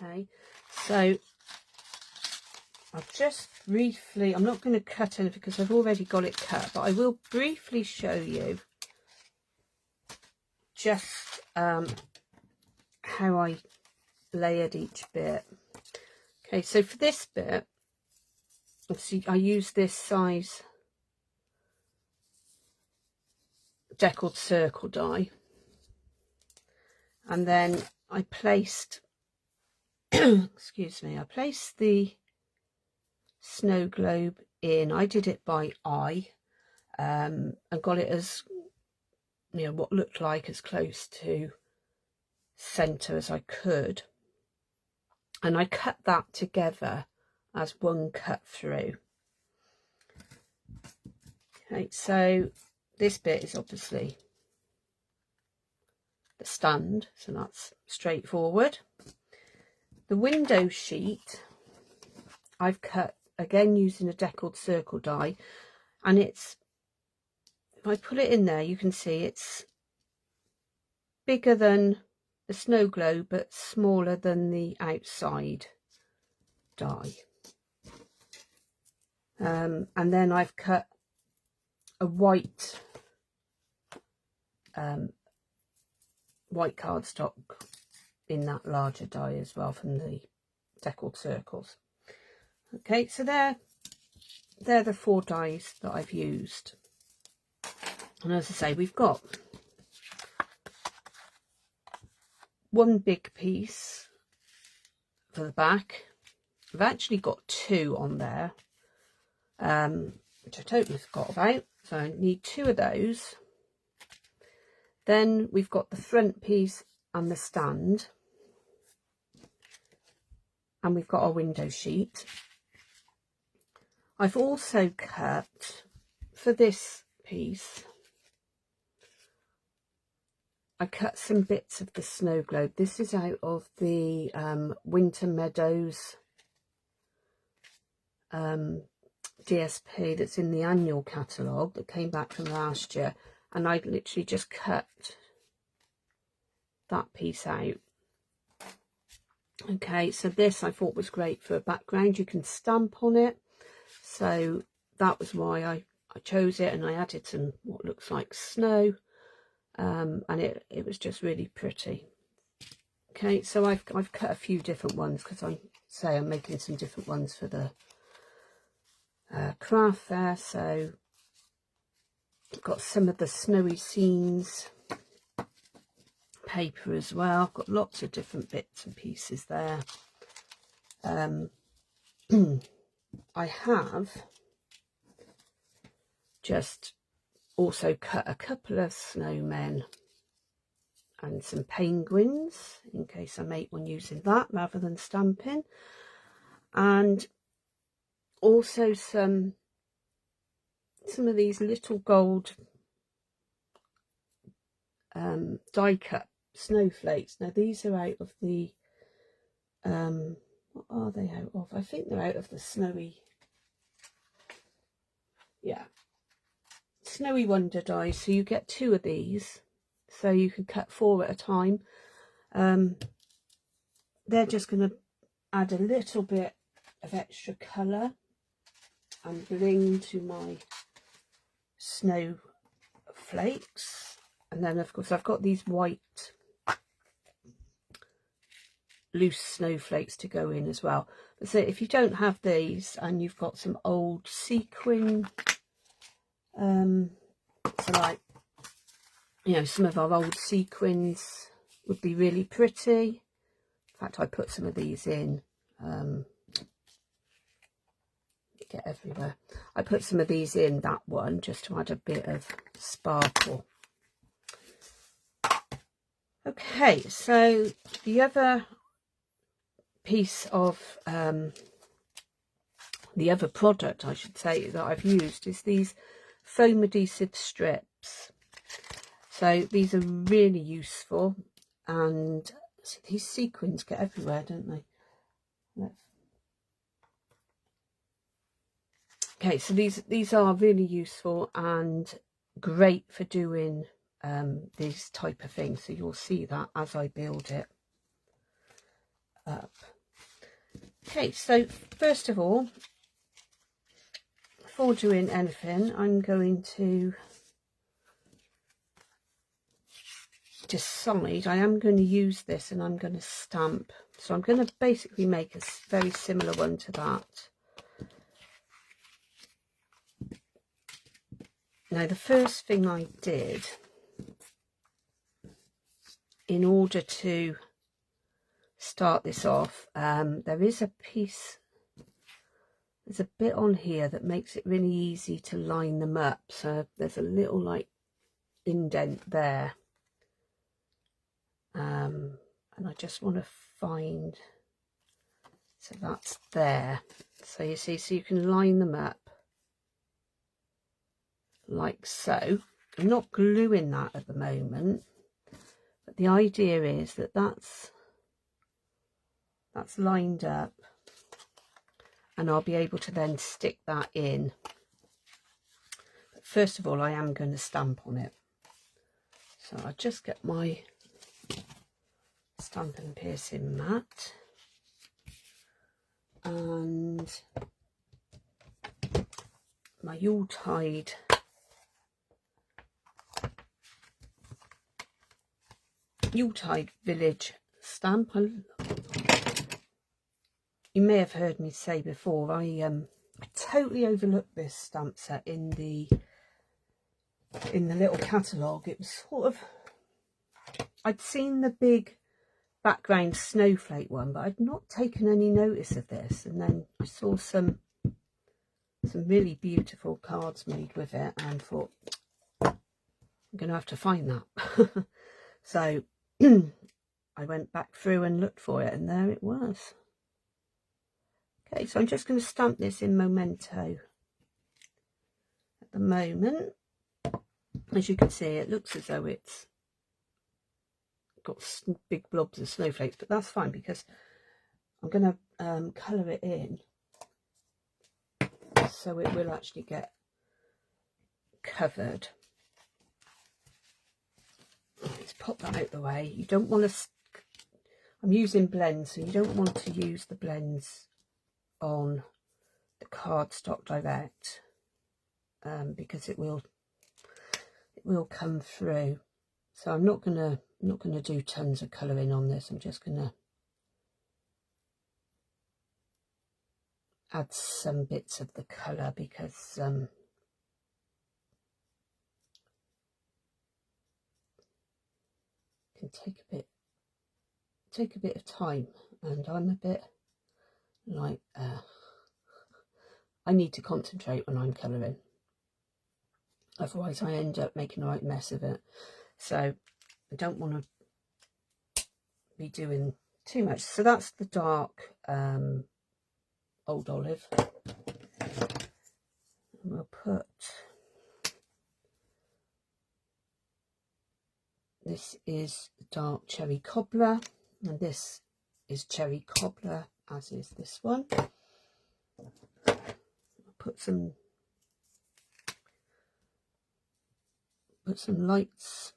Okay, so I'll just briefly, I'm not going to cut anything because I've already got it cut, but I will briefly show you just how I layered each bit. Okay, so for this bit, obviously I use this size Deckled Circle die, and then I placed excuse me, I placed the snow globe in. I did it by eye, and got it as, you know, what looked like as close to center as I could, and I cut that together as one cut through. Okay, so this bit is obviously the stand, so that's straightforward. The window sheet I've cut again using a Deckled Circle die, and it's, if I put it in there, you can see it's bigger than the snow globe but smaller than the outside die. And then I've cut a white cardstock in that larger die as well from the Deckled Circles. Okay, so they're the 4 dies that I've used, and as I say, we've got one big piece for the back. I've actually got 2 on there, which I totally forgot about, so I need 2 of those. Then we've got the front piece and the stand, and we've got our window sheet. I've also cut, for this piece, I cut some bits of the snow globe. This is out of the Winter Meadows DSP that's in the annual catalogue that came back from last year, and I literally just cut that piece out. Okay, so this I thought was great for a background. You can stamp on it, so that was why I chose it, and I added some what looks like snow, and it was just really pretty. Okay, so I've cut a few different ones because I'm making some different ones for the craft there. So I've got some of the snowy scenes paper as well. I've got lots of different bits and pieces there. I have just also cut a couple of snowmen and some penguins in case I make one using that rather than stamping, and also some of these little gold die cut snowflakes. Now these are out of the what are they out of? I think they're out of the Snowy Wonder die. So you get 2 of these, so you can cut 4 at a time. They're just going to add a little bit of extra colour and bling to my snowflakes. And then of course I've got these white loose snowflakes to go in as well. So if you don't have these and you've got some old sequin, so like, you know, some of our old sequins would be really pretty. In fact, I put some of these in, get everywhere. I put some of these in that one just to add a bit of sparkle. Okay, so the other piece of the other product, I should say, that I've used is these foam adhesive strips. So these are really useful, and see, these sequins get everywhere, don't they? Okay, so these are really useful and great for doing these type of things. So you'll see that as I build it. up. Okay, so first of all, before doing anything, I'm going to decide I am going to use this and I'm going to stamp. So I'm going to basically make a very similar one to that. Now, the first thing I did in order to start this off, there is a piece, there's a bit on here that makes it really easy to line them up. So there's a little like indent there. And I just want to find, so that's there. So you see, so you can line them up like so. I'm not gluing that at the moment, but the idea is that that's lined up, and I'll be able to then stick that in. But first of all, I am going to stamp on it. So I'll just get my Stampin' Piercing mat and my Yuletide Village stamp. You may have heard me say before, I totally overlooked this stamp set in the little catalogue. It was sort of, I'd seen the big background snowflake one, but I'd not taken any notice of this, and then I saw some really beautiful cards made with it and thought I'm gonna have to find that. So I went back through and looked for it, and there it was. Okay, so I'm just going to stamp this in Memento at the moment. As you can see, it looks as though it's got big blobs of snowflakes, but that's fine because I'm going to colour it in so it will actually get covered. Let's pop that out the way. You don't want to, I'm using blends, so you don't want to use the blends on the cardstock direct, because it will come through. So I'm not gonna do tons of colouring on this. I'm just gonna add some bits of the colour because it can take a bit of time, and I'm a bit like I need to concentrate when I'm colouring, otherwise I end up making a right mess of it. So I don't want to be doing too much. So that's the dark Old Olive. And we'll put, this is the dark Cherry Cobbler, and this is Cherry Cobbler, as is this one. I'll put some lights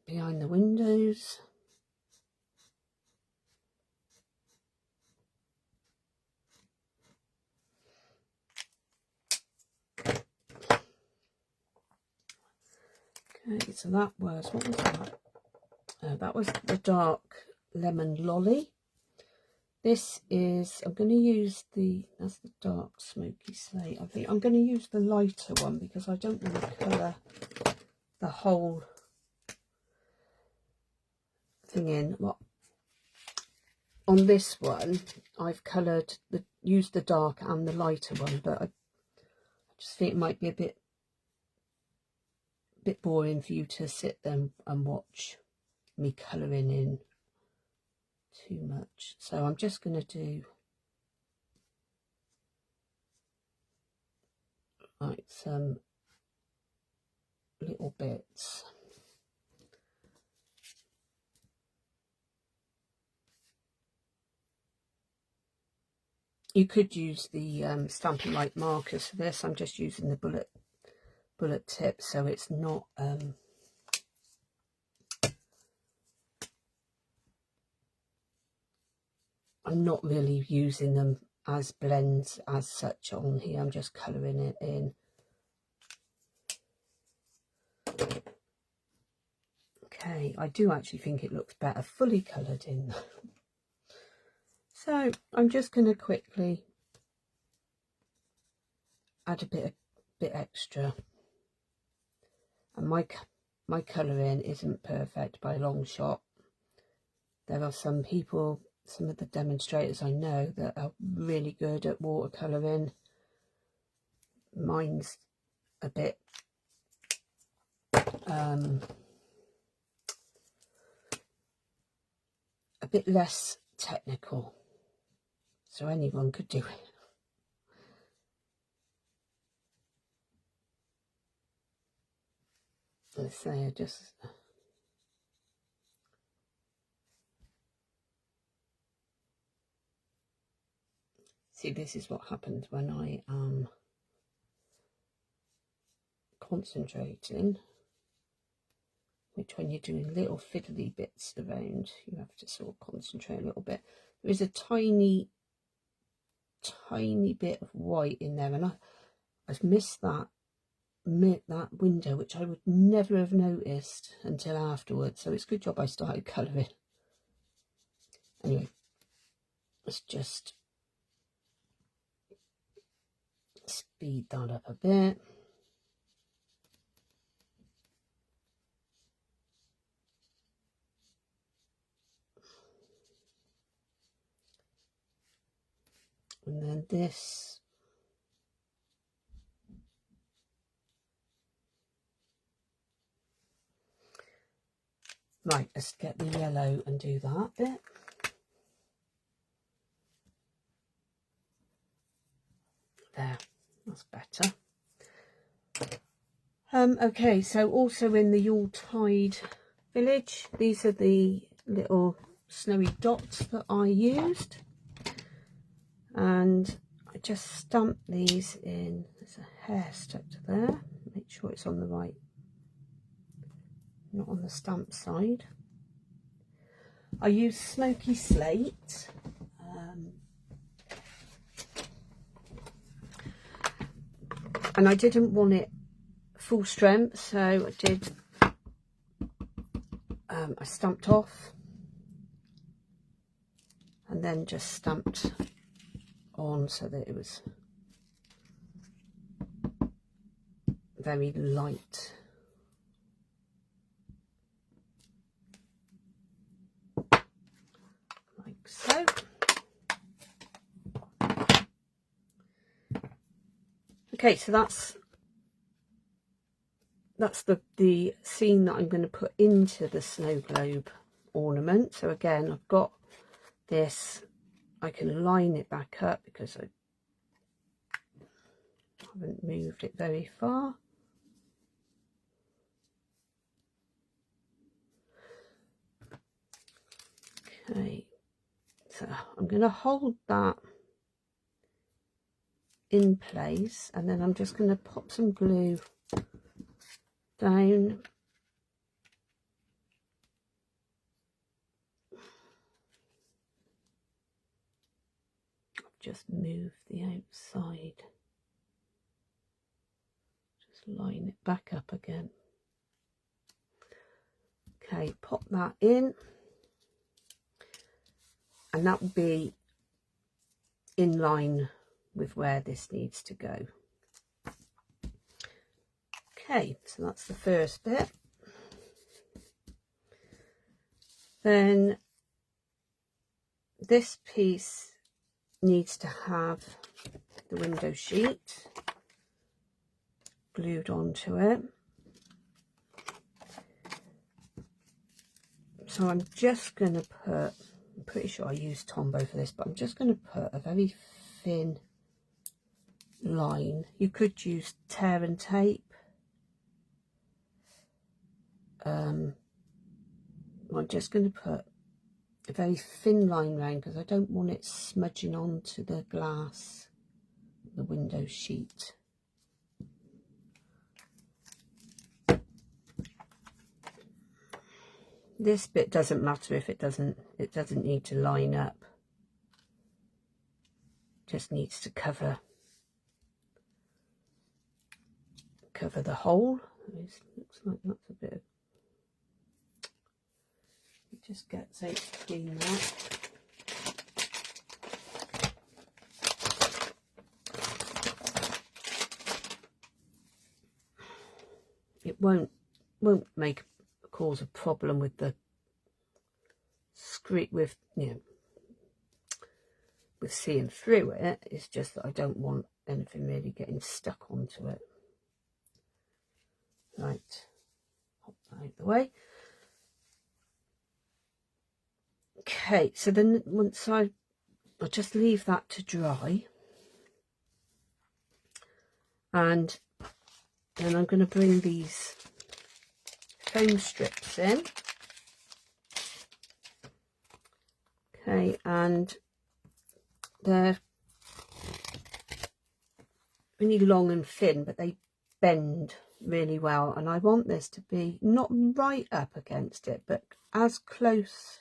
behind the windows. Okay, so that was, what was that? That was the dark Lemon Lolly. This is, I'm going to use that's the dark Smoky Slate. I think I'm going to use the lighter one because I don't want to colour the whole thing in. Well, on this one, I've coloured, used the dark and the lighter one, but I just think it might be a bit boring for you to sit there and watch me colouring in too much. So I'm just going to do like some little bits. You could use the Stampin' Light markers for this. I'm just using the bullet tip, so it's not I'm not really using them as blends as such on here. I'm just colouring it in. Okay, I do actually think it looks better fully coloured in. So I'm just going to quickly add a bit extra. And my colouring isn't perfect by a long shot. There are some people, some of the demonstrators I know, that are really good at watercolouring. Mine's a bit less technical, so anyone could do it. Let's say I just see, this is what happens when I am concentrating, which when you're doing little fiddly bits around, you have to sort of concentrate a little bit. There is a tiny bit of white in there, and I've missed that window, which I would never have noticed until afterwards, so it's a good job I started colouring. Anyway, let's just speed that up a bit. And then this, right, let's get the yellow and do that bit. There, that's better. Okay, so also in the Yuletide Village, these are the little snowy dots that I used, and I just stamped these in. There's a hair stuck to there. Make sure it's on the right, not on the stamp side. I used smoky slate. And I didn't want it full strength, so I did, I stamped off and then just stamped on so that it was very light. Like so. Okay, so that's the scene that I'm going to put into the snow globe ornament. So again, I've got this, I can line it back up because I haven't moved it very far. Okay, so I'm going to hold that in place, and then I'm just going to pop some glue down I've just moved the outside, just line it back up again. Okay, pop that in, and that will be in line with where this needs to go. Okay, so that's the first bit. Then this piece needs to have the window sheet glued onto it. So I'm just going to put, I'm pretty sure I used Tombow for this, but I'm just going to put a very thin line. You could use tear and tape. I'm just going to put a very thin line round because I don't want it smudging onto the glass, the window sheet. This bit doesn't matter if it doesn't need to line up. just needs to cover the hole. It looks like that's a bit of, just get so to clean that. It won't cause a problem with the screen, with with seeing through it. It's just that I don't want anything really getting stuck onto it. Right, pop that out of the way. Okay, so then once I'll just leave that to dry, and then I'm going to bring these foam strips in. Okay, and they're really long and thin, but they bend really well, and I want this to be not right up against it, but as close.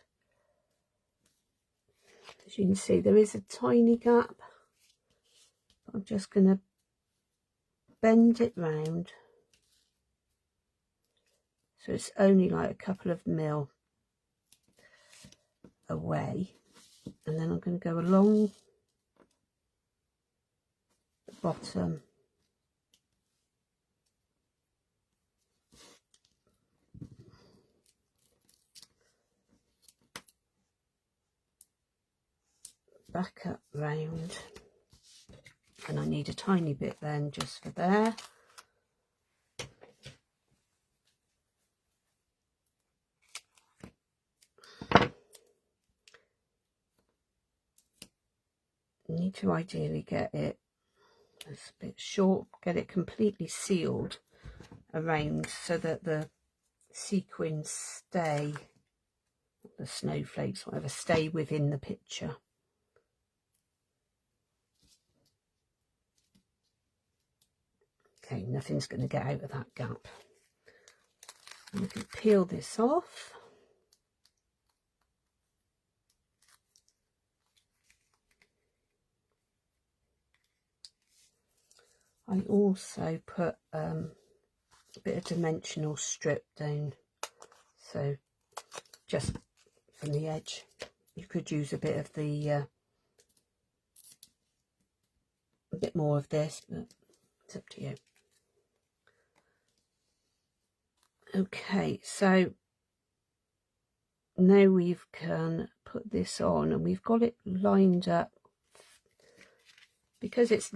As you can see, there is a tiny gap. I'm just going to bend it round so it's only like a couple of mil away, and then I'm going to go along the bottom back up round, and I need a tiny bit then just for there. Need to ideally get it a bit short, get it completely sealed around so that the sequins stay, the snowflakes, whatever, stay within the picture. Okay, nothing's going to get out of that gap. And we can peel this off. I also put a bit of dimensional strip down, so just from the edge. You could use a bit of the a bit more of this, but it's up to you. Okay, so now we can put this on, and we've got it lined up because it's,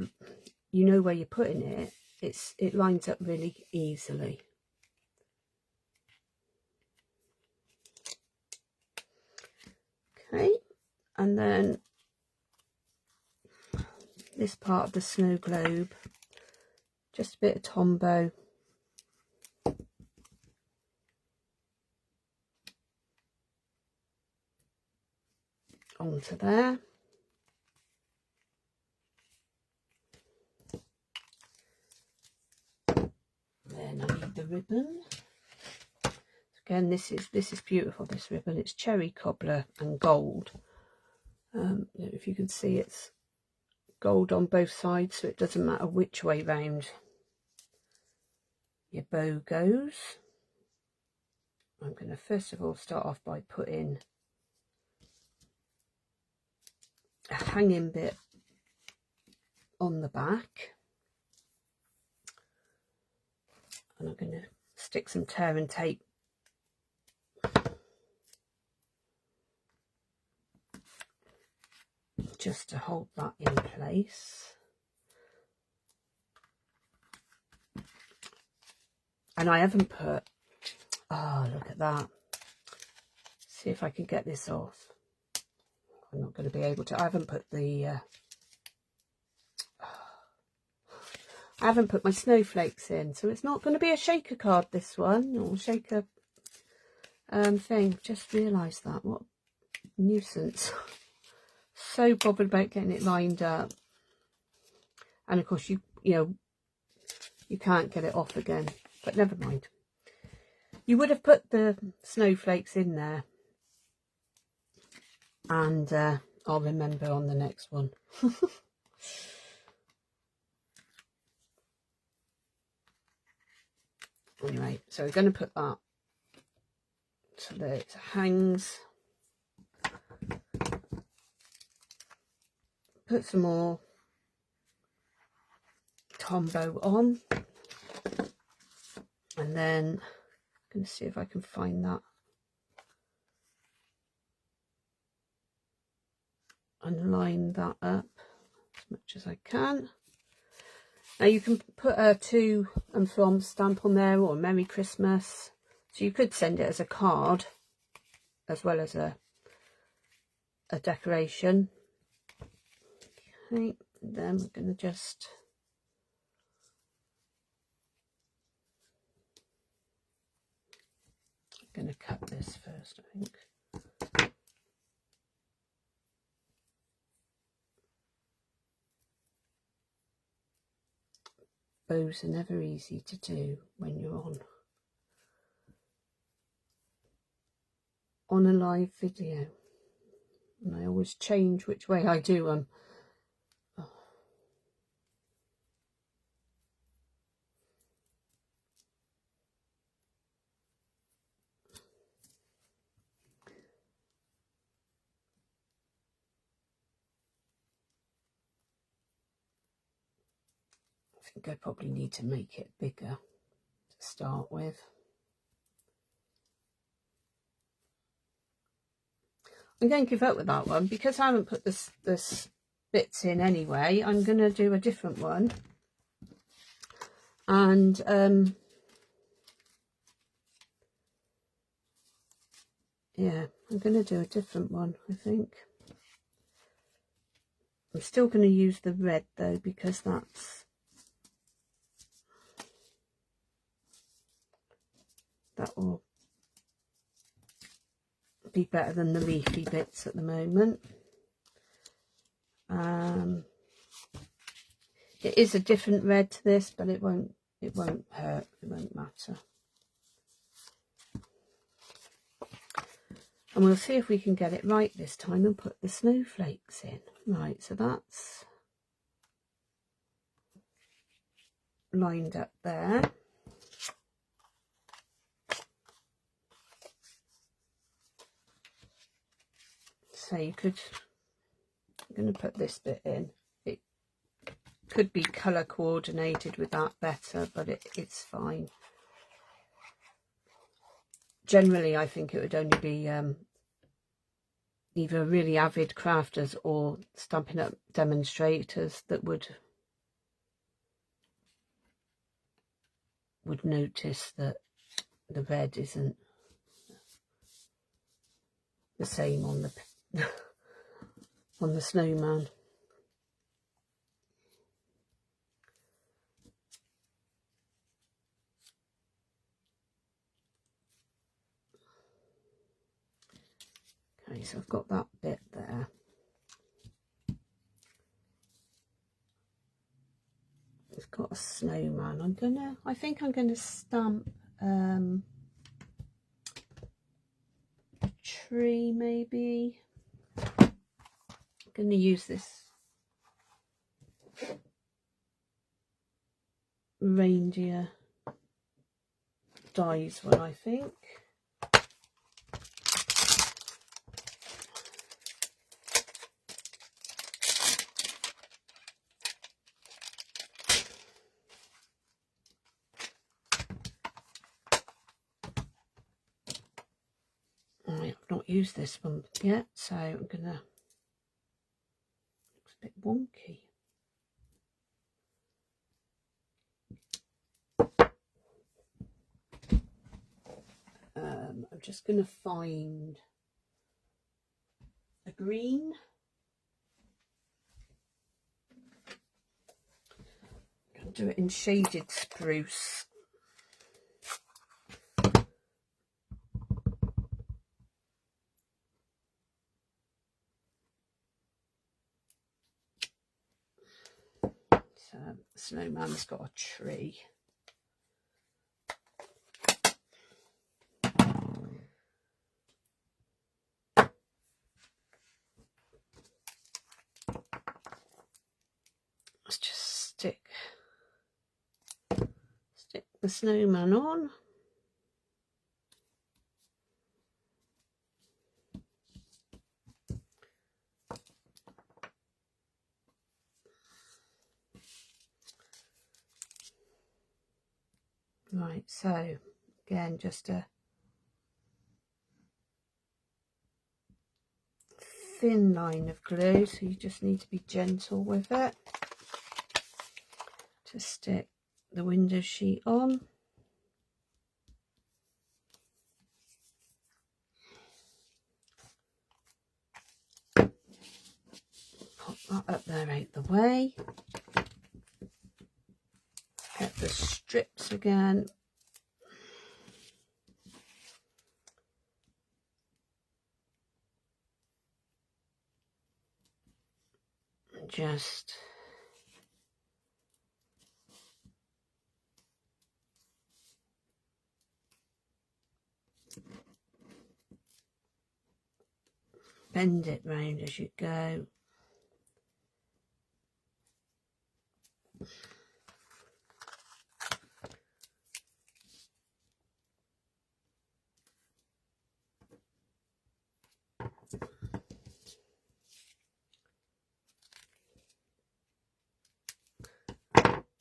you know where you're putting it, it lines up really easily. Okay, and then this part of the snow globe, just a bit of Tombow onto there. Then I need the ribbon. Again, this is beautiful, this ribbon. It's cherry cobbler and gold. If you can see, it's gold on both sides, so it doesn't matter which way round your bow goes. I'm going to first of all start off by putting a hanging bit on the back, and I'm going to stick some tear and tape just to hold that in place. And I haven't put, oh, look at that. See if I can get this off. I'm not going to be able to. I haven't put the I haven't put my snowflakes in, so it's not going to be a shaker card, this one, or shaker thing. Just realised that. What a nuisance. So bothered about getting it lined up, and of course you can't get it off again, but never mind. You would have put the snowflakes in there, and I'll remember on the next one. Anyway, so we're going to put that so that it hangs. Put some more Tombow on, and then I'm going to see if I can find that and line that up as much as I can. Now you can put a to and from stamp on there, or Merry Christmas, so you could send it as a card as well as a decoration. Okay, then we're going to just cut this first, I think. Bows are never easy to do when you're on a live video, and I always change which way I do them. I think I probably need to make it bigger to start with. I'm going to give up with that one because I haven't put this bits in anyway. I'm going to do a different one, and yeah, I'm going to do a different one, I think. I'm still going to use the red though, because that will be better than the leafy bits at the moment. It is a different red to this, but it won't hurt, it won't matter. And we'll see if we can get it right this time and put the snowflakes in. Right, so that's lined up there. So you could, I'm going to put this bit in. It could be colour coordinated with that better, but it's fine. Generally, I think it would only be either really avid crafters or Stampin' Up demonstrators that would notice that the red isn't the same on the on the snowman. Okay, so I've got that bit there. It's got a snowman. I think I'm gonna stamp a tree maybe. I'm gonna use this Reindeer Days one, I think. I've not used this one yet, so I'm gonna, looks a bit wonky. I'm just gonna find a green. I'm gonna do it in shaded spruce. So snowman's got a tree. stick the snowman on. Right, so again, just a thin line of glue, so you just need to be gentle with it to stick the window sheet on. Pop that up there out the way. Get the strips again. Just bend it round as you go.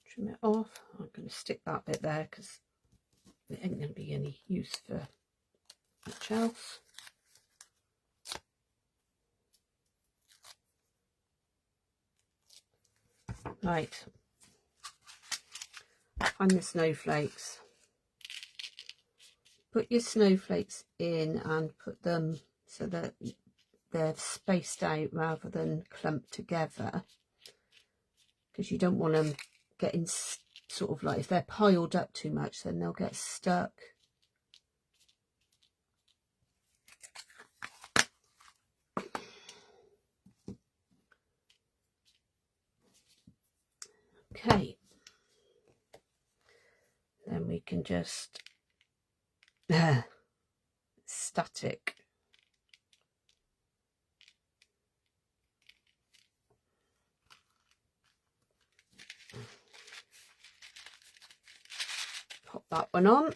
Trim it off. I'm going to stick that bit there because there ain't going to be any use for much else. Right, and the snowflakes. Put your snowflakes in and put them so that they're spaced out rather than clumped together, because you don't want them getting sort of like, if they're piled up too much, then they'll get stuck. Okay, then we can just static pop that one on.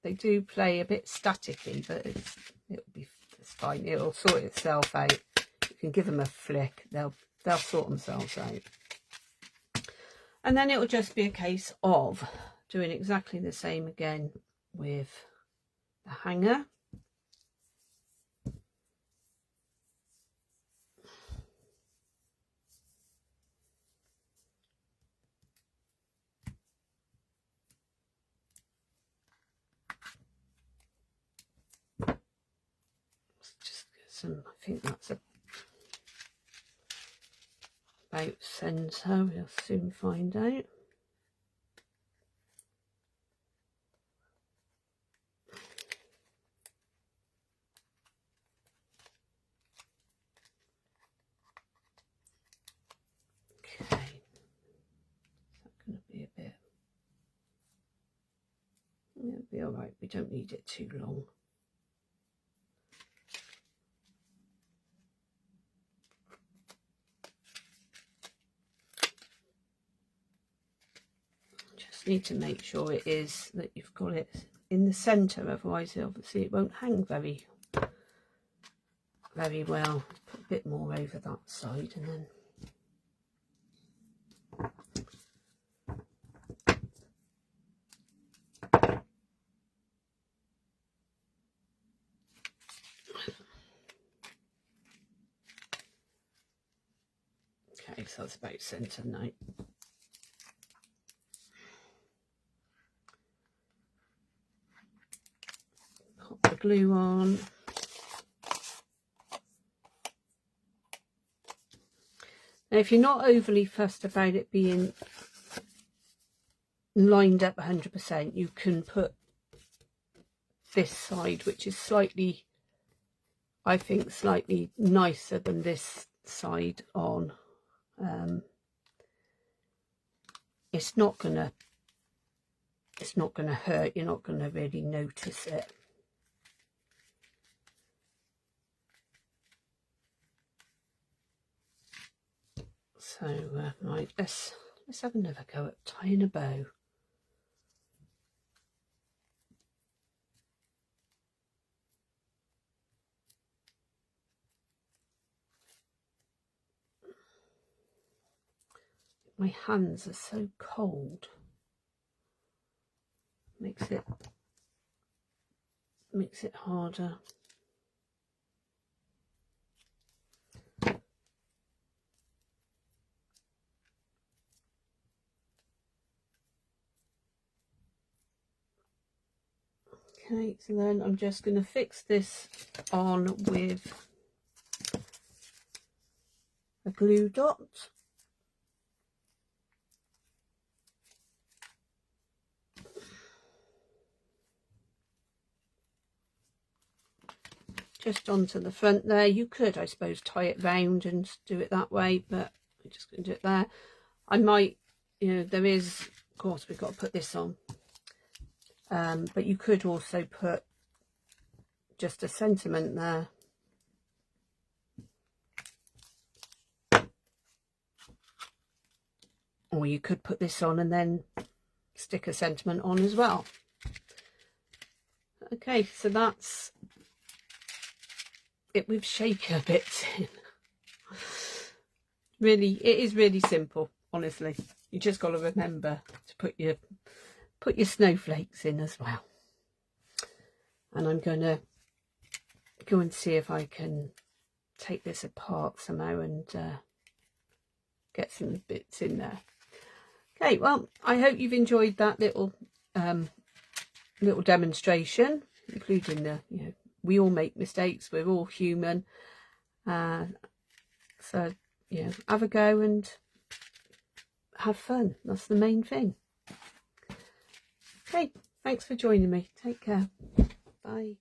They do play a bit staticky, but it's fine. It'll sort itself out. You can give them a flick; they'll sort themselves out. And then it will just be a case of doing exactly the same again with the hanger. I think that's about centre. We'll soon find out. Okay, is that going to be a bit? It'll be all right. We don't need it too long. Need to make sure it is that you've got it in the centre, otherwise obviously it won't hang very well. Put a bit more over that side and then okay, so that's about centre now. The glue on. Now if you're not overly fussed about it being lined up 100%, you can put this side, which is slightly, I think, slightly nicer than this side on. It's not gonna it's not going to hurt. You're not going to really notice it. So right, let's have another go at tying a bow. My hands are so cold. Makes it harder. Okay, so then I'm just going to fix this on with a glue dot. Just onto the front there. You could, I suppose, tie it round and do it that way, but I'm just going to do it there. I might, you know, there is, of course, we've got to put this on. But you could also put just a sentiment there. Or you could put this on and then stick a sentiment on as well. Okay, so that's it with shaker bits in. Really, it is really simple, honestly. You just got to remember to put your snowflakes in as well. And I'm going to go and see if I can take this apart somehow and get some bits in there. Okay, well, I hope you've enjoyed that little demonstration, including the, you know, we all make mistakes, we're all human. So, you know, have a go and have fun. That's the main thing. Okay, thanks for joining me. Take care. Bye.